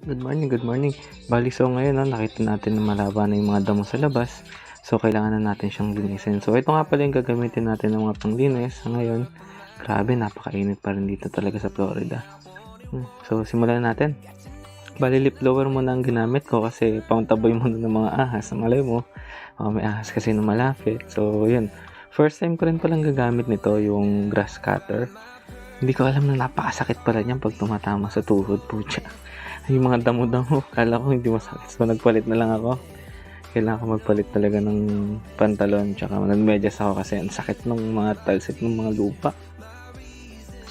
Good morning, good morning. Bali so ngayon nakita natin na malaba na yung mga damo sa labas. So kailangan na natin siyang linisin. So ito nga pala yung gagamitin natin ng mga panglinis. Ngayon, grabe napakainit pa rin dito talaga sa Florida. So simulan natin. Bali lip blower muna ang ginamit ko kasi pauntaboy muna ng mga ahas. Malay mo, may ahas kasi na malapit. So yun, first time ko rin palang gagamit nito yung grass cutter. Hindi ko alam na napakasakit pala niyan pag tumatama sa tuhod, putya. Yung mga damo-damo, kala ko hindi masakit. So nagpalit na lang ako. Kailangan ko magpalit talaga ng pantalon tsaka nagmedyas ako kasi ang sakit ng mga talsik ng mga lupa.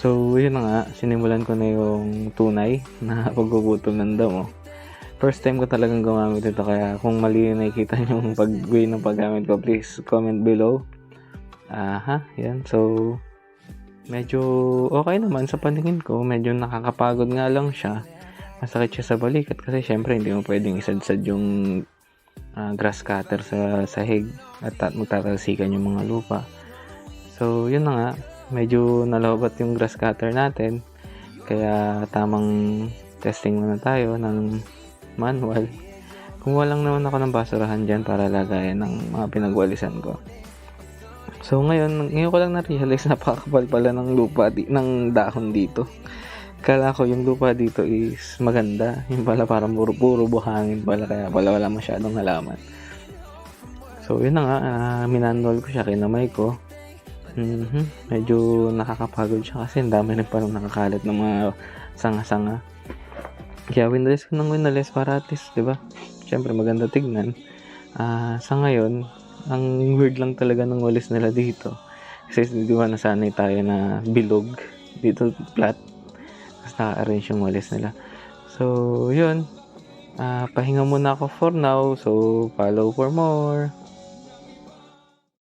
So yun na nga, sinimulan ko na yung tunay na pagbubutol ng damo. First time ko talagang gumamit ito kaya kung mali yung nakikita nyo yung way ng paggamit ko, please comment below. Yan. So medyo okay naman sa paningin ko, medyo nakakapagod nga lang siya. Masakit siya sa balikat kasi syempre hindi mo pwedeng isadsad yung grass cutter sa sahig at magtatalsikan yung mga lupa. So yun na nga, medyo nalobat yung grass cutter natin kaya tamang testing muna tayo ng manual. Kumuha lang naman ako ng basurahan dyan para lagayan ng mga pinagwalisan ko. So ngayon ko lang na-realize napakakapal pala ng lupa ng dahon dito. Kala ko yung lupa dito is maganda. Yung pala parang puro buhangin pala kaya pala wala masyadong halaman. So yun na nga, minanol ko siya, kinamay ko. Medyo nakakapagod siya kasi ang dami rin parang nakakalat ng mga sanga-sanga. Kaya winalis ko ng winalis para at least, diba? Siyempre maganda tignan. Sa ngayon, ang weird lang talaga ng walis nila dito. Kasi di ba nasanay tayo na bilog. Dito flat. Tapos naka-arrange yung walis nila. So, yun. Pahinga muna ako for now. So, follow for more.